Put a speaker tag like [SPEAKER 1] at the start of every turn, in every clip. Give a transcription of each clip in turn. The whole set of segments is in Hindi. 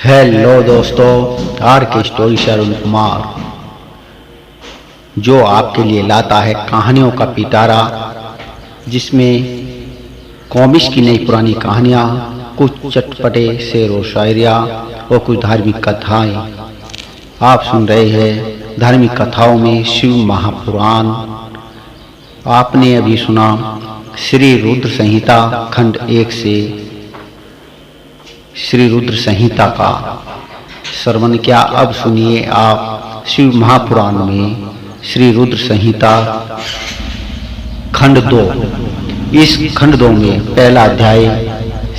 [SPEAKER 1] हेलो दोस्तों, आर के स्टोरी से अरुण कुमार जो आपके लिए लाता है कहानियों का पिटारा, जिसमें कॉमिक्स की नई पुरानी कहानियाँ, कुछ चटपटे शेर और शायरिया और कुछ धार्मिक कथाएं। आप सुन रहे हैं धार्मिक कथाओं में शिव महापुराण। आपने अभी सुना श्री रुद्र संहिता खंड 1 से श्री रुद्र संहिता का श्रवण किया। अब सुनिए आप शिव महापुराण में श्री रुद्र संहिता खंड 2। इस खंड 2 में पहला अध्याय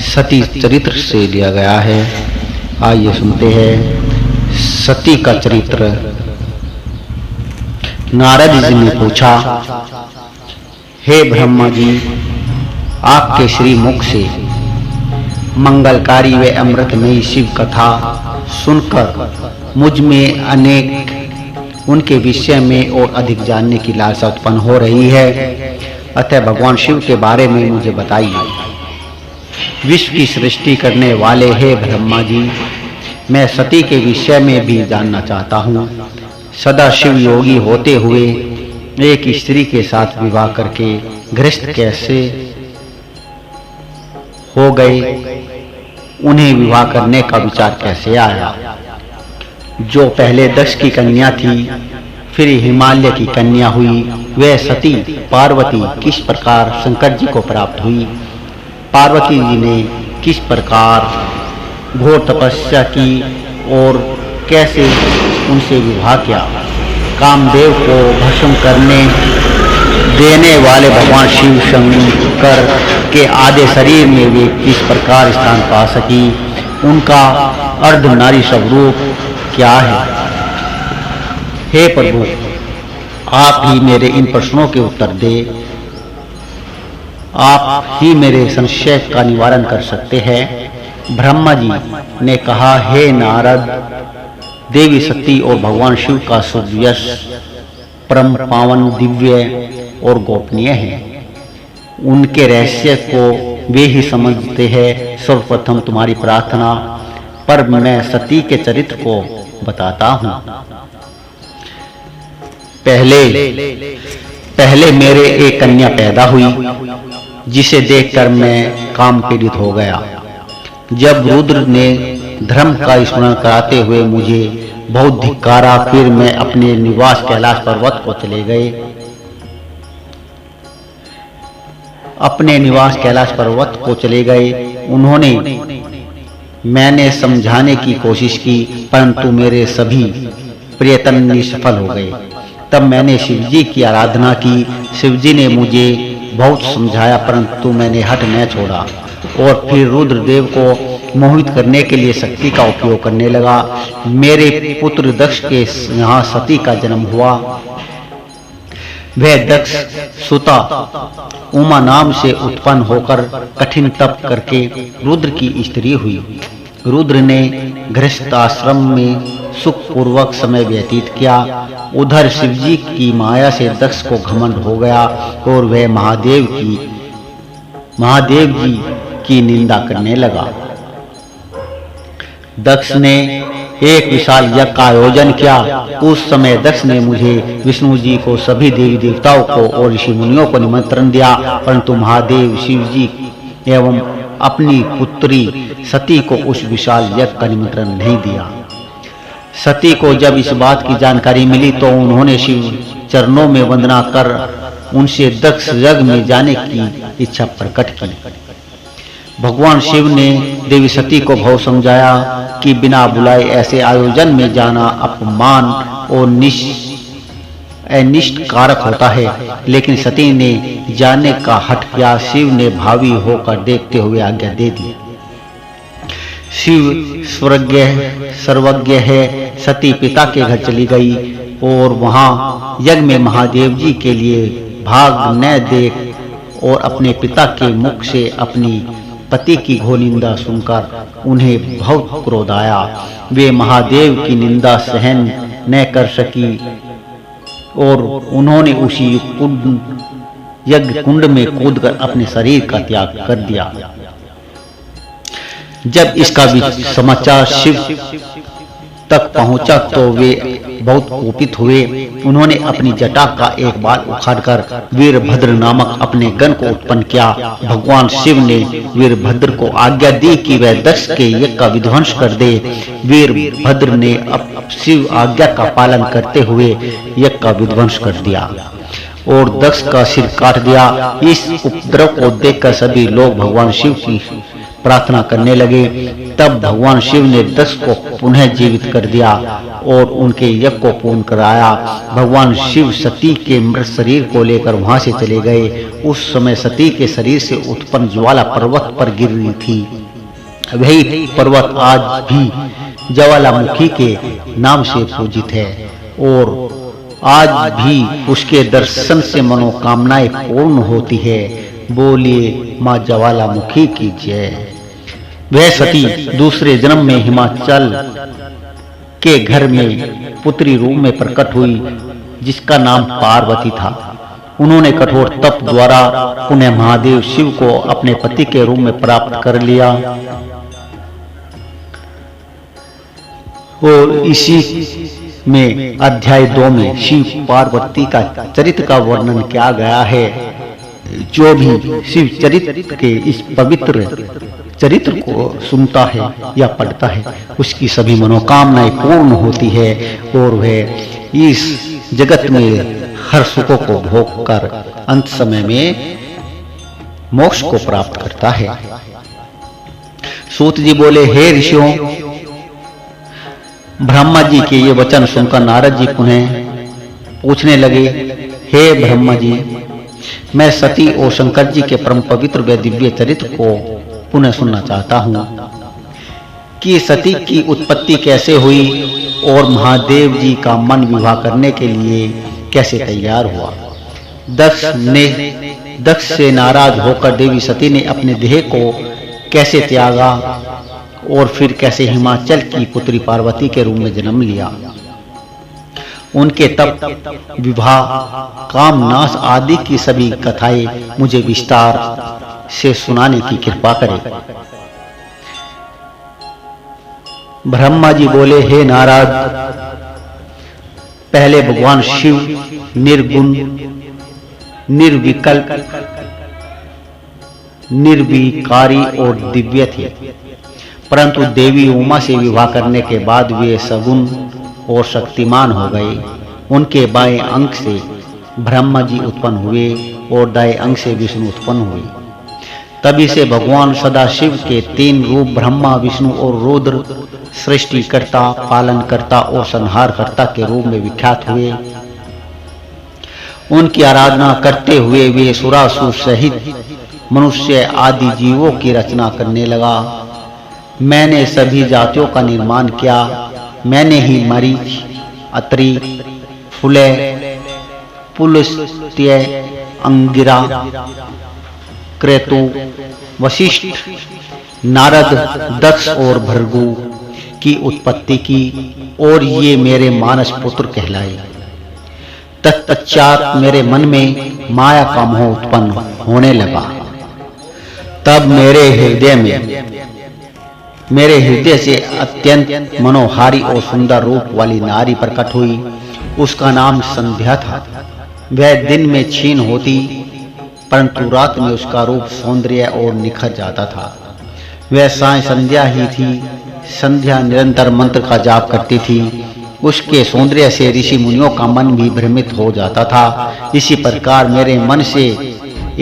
[SPEAKER 1] सती चरित्र से लिया गया है। आइए सुनते हैं सती का चरित्र। नारद जी ने पूछा, हे ब्रह्मा जी, आपके श्री मुख से मंगलकारी व अमृतमयी शिव कथा सुनकर मुझ में अनेक उनके विषय में और अधिक जानने की लालसा उत्पन्न हो रही है। अतः भगवान शिव के बारे में मुझे बताइए। विश्व की सृष्टि करने वाले हे ब्रह्मा जी, मैं सती के विषय में भी जानना चाहता हूँ। सदा शिव योगी होते हुए एक स्त्री के साथ विवाह करके गृहस्थ कैसे हो गए? उन्हें विवाह करने का विचार कैसे आया? जो पहले दक्ष की कन्या थी, फिर हिमालय की कन्या हुई, वह सती पार्वती किस प्रकार शंकर जी को प्राप्त हुई? पार्वती जी ने किस प्रकार घोर तपस्या की और कैसे उनसे विवाह किया? कामदेव को भस्म करने देने वाले भगवान शिव शंकर के आधे शरीर में वे किस प्रकार स्थान पा सकी? उनका अर्धनारी स्वरूप क्या है? हे प्रभु, आप ही मेरे इन प्रश्नों के उत्तर दे। आप ही मेरे संशय का निवारण कर सकते हैं। ब्रह्मा जी ने कहा, हे नारद, देवी सती और भगवान शिव का शुभ यश परम पावन, दिव्य और गोपनीय है। उनके रहस्य को वे ही समझते हैं। सर्वप्रथम तुम्हारी प्रार्थना पर मैं सती के चरित्र को बताता हूँ। पहले मेरे एक कन्या पैदा हुई, जिसे देखकर मैं काम पीड़ित हो गया। जब रुद्र ने धर्म का स्मरण कराते हुए मुझे बहुत धिक्कारा, फिर मैं अपने निवास कैलाश पर्वत को चले गए। उन्होंने मैंने समझाने की कोशिश की, परंतु मेरे सभी प्रयत्न निष्फल हो गए। तब मैंने शिवजी की आराधना की। शिवजी ने मुझे बहुत समझाया, परंतु मैंने हठ न छोड़ा और फिर रुद्रदेव को मोहित करने के लिए शक्ति का उपयोग करने लगा। मेरे पुत्र दक्ष के यहाँ सती का जन्म हुआ। वह दक्ष सुता उमा नाम से उत्पन्न होकर कठिन तप करके रुद्र की स्त्री हुई। रुद्र ने गृहस्थ आश्रम में सुखपूर्वक समय व्यतीत किया। उधर शिवजी की माया से दक्ष को घमंड हो गया और वह महादेव जी की निंदा करने लगा। दक्ष ने एक विशाल यज्ञ का आयोजन किया। उस समय दक्ष ने मुझे, विष्णु जी को, सभी देवी देवताओं को और ऋषि मुनियों को निमंत्रण दिया, परंतु महादेव शिव जी एवं अपनी पुत्री सती को उस विशाल यज्ञ का निमंत्रण नहीं दिया। सती को जब इस बात की जानकारी मिली तो उन्होंने शिव चरणों में वंदना कर उनसे दक्ष यज्ञ में जाने की इच्छा प्रकट की। भगवान शिव ने देवी सती को भाव समझाया कि बिना बुलाए ऐसे आयोजन में जाना अपमान और अनिष्ट कारक होता है, लेकिन सती ने जाने का हठ किया। शिव ने भावी होकर देखते हुए आज्ञा दे दी। शिव सर्वज्ञ है। सती पिता के घर चली गई और वहां यज्ञ में महादेव जी के लिए भाग न देख और अपने पिता के मुख से अपनी पति की घोर निंदा सुनकर उन्हें बहुत क्रोध आया। वे महादेव की निंदा सहन न कर सकी और उन्होंने उसी यज्ञ कुंड में कूदकर अपने शरीर का त्याग कर दिया। जब इसका भी समाचार शिव तक पहुंचा तो वे बहुत कोपित हुए। उन्होंने अपनी जटा का एक बाल उखाड़कर वीरभद्र नामक अपने गण को उत्पन्न किया। भगवान शिव ने वीरभद्र को आज्ञा दी कि वह दक्ष के यज्ञ का विध्वंस कर दे। वीरभद्र ने अब शिव आज्ञा का पालन करते हुए यज्ञ का विध्वंस कर दिया और दक्ष का सिर काट दिया। इस उपद्रव को देखकर सभी लोग भगवान शिव की प्रार्थना करने लगे। तब भगवान शिव ने दक्ष को पुनः जीवित कर दिया और उनके यज्ञ को पूर्ण कराया। भगवान शिव सती के मृत शरीर को लेकर वहां से चले गए। उस समय सती के शरीर से उत्पन्न ज्वाला पर्वत पर गिर रही थी। वही पर्वत आज भी ज्वालामुखी के नाम से पूजित है और आज भी उसके दर्शन से मनोकामनाएं पूर्ण होती है। बोलिए मां ज्वालामुखी की जय। वह सती दूसरे जन्म में हिमाचल के घर में पुत्री रूप में प्रकट हुई जिसका नाम पार्वती था। उन्होंने कठोर तप द्वारा पुनः महादेव शिव को अपने पति के रूप में प्राप्त कर लिया और इसी में अध्याय 2 में शिव पार्वती का चरित्र का वर्णन किया गया है। जो भी शिव चरित्र के इस पवित्र चरित्र को सुनता है या पढ़ता है उसकी सभी मनोकामनाएं पूर्ण होती है और वह इस जगत में हर सुखों को भोग कर अंत समय में मोक्ष को प्राप्त करता है। सूत जी बोले, हे ऋषियों, ब्रह्मा जी के ये वचन सुनकर नारद जी पुनः पूछने लगे, हे ब्रह्मा जी, मैं सती और शंकर जी के परम पवित्र व दिव्य चरित्र को पुनः सुनना चाहता हूँ कि सती की उत्पत्ति कैसे हुई और महादेव जी का मन विवाह करने के लिए कैसे तैयार हुआ। दक्ष से नाराज होकर देवी सती ने अपने देह को कैसे त्यागा और फिर कैसे हिमाचल की पुत्री पार्वती के रूप में जन्म लिया। उनके तप, विवाह, काम नाश आदि की सभी कथाएं मुझे विस्तार से सुनाने की कृपा करें। ब्रह्मा जी बोले, हे नारद, पहले भगवान शिव निर्गुण, निर्विकल्प, निर्विकारी और दिव्य थे, परंतु देवी उमा से विवाह करने के बाद वे सगुण और शक्तिमान हो गए। उनके बाएं अंग से ब्रह्मा जी उत्पन्न हुए और दाएं अंग से विष्णु उत्पन्न हुए। तभी से भगवान सदाशिव के 3 रूप ब्रह्मा, विष्णु और रुद्र सृष्टिकर्ता, पालनकर्ता और संहारकर्ता के रूप में विख्यात हुए। उनकी आराधना करते हुए वे सुरासुर सहित मनुष्य आदि जीवों की रचना करने लगा। मैंने सभी जातियों का निर्माण किया। मैंने ही मरीच, अत्रि, फुले, पुलस्त्य, अंगिरा, क्रेतु, वशिष्ठ, नारद, दक्ष और भृगु की उत्पत्ति की और ये मेरे मानस पुत्र कहलाए। तत्पश्चात मेरे मन में माया का मोह उत्पन्न होने लगा। तब मेरे हृदय से अत्यंत मनोहारी और सुंदर रूप वाली नारी प्रकट हुई। उसका नाम संध्या था। वह दिन में क्षीण होती, परंतु रात में उसका रूप सौंदर्य और निखर जाता था। वह साय संध्या ही थी। संध्या निरंतर मंत्र का जाप करती थी। उसके सौंदर्य से ऋषि मुनियों का मन भी भ्रमित हो जाता था। इसी प्रकार मेरे मन से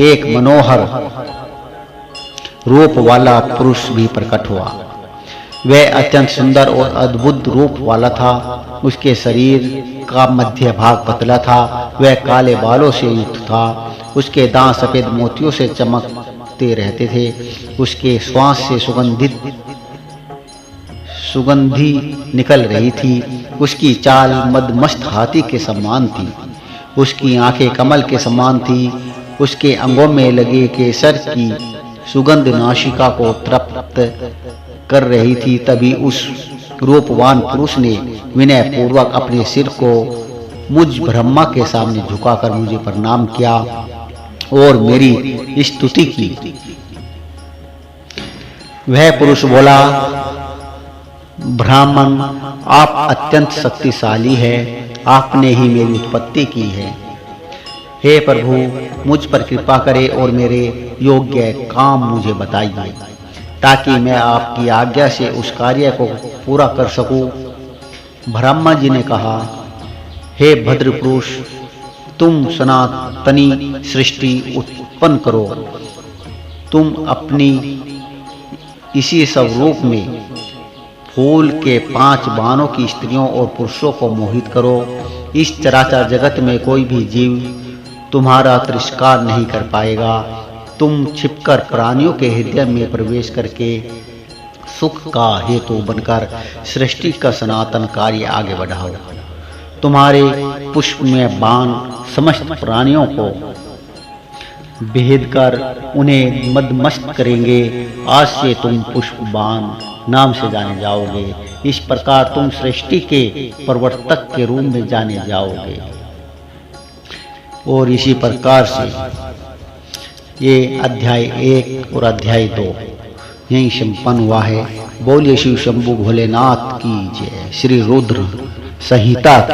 [SPEAKER 1] एक मनोहर रूप वाला पुरुष भी प्रकट हुआ। वह अत्यंत सुंदर और अद्भुत रूप वाला था। उसके शरीर का मध्य भाग पतला था। वह काले बालों से युक्त था। उसके दांत सफेद मोतियों से चमकते रहते थे। उसके श्वास से सुगंधी निकल रही थी। उसकी चाल मदमस्त हाथी के समान थी। उसकी आंखें कमल के समान थी। उसके अंगों में लगे केसर की सुगंध नासिका को तृप्त कर रही थी। तभी उस रूपवान पुरुष ने विनय पूर्वक अपने सिर को मुझ ब्रह्मा के सामने झुकाकर मुझे प्रणाम किया और मेरी स्तुति की। वह पुरुष बोला, ब्राह्मण, आप अत्यंत शक्तिशाली है, आपने ही मेरी उत्पत्ति की है। हे प्रभु, मुझ पर कृपा करें और मेरे योग्य काम मुझे बताइए, ताकि मैं आपकी आज्ञा से उस कार्य को पूरा कर सकूं। ब्रह्मा जी ने कहा, हे भद्र पुरुष, तुम सनातनी सृष्टि उत्पन्न करो। तुम अपनी इसी स्वरूप में फूल के 5 बाणों की स्त्रियों और पुरुषों को मोहित करो। इस चराचर जगत में कोई भी जीव तुम्हारा तिरस्कार नहीं कर पाएगा। तुम छिपकर प्राणियों के हृदय में प्रवेश करके सुख का हेतु बनकर सृष्टि का सनातन कार्य आगे बढ़ाओ। तुम्हारे पुष्प में बाण समस्त प्राणियों को भेद कर उन्हें मदमस्त करेंगे। आज से तुम पुष्प बाण नाम से जाने जाओगे। इस प्रकार तुम सृष्टि के प्रवर्तक के रूप में जाने जाओगे। और इसी प्रकार से ये अध्याय 1 और अध्याय 2 यहीं संपन्न हुआ है। बोलिए शिव शंभु भोलेनाथ की जय। श्री रुद्र संहिता की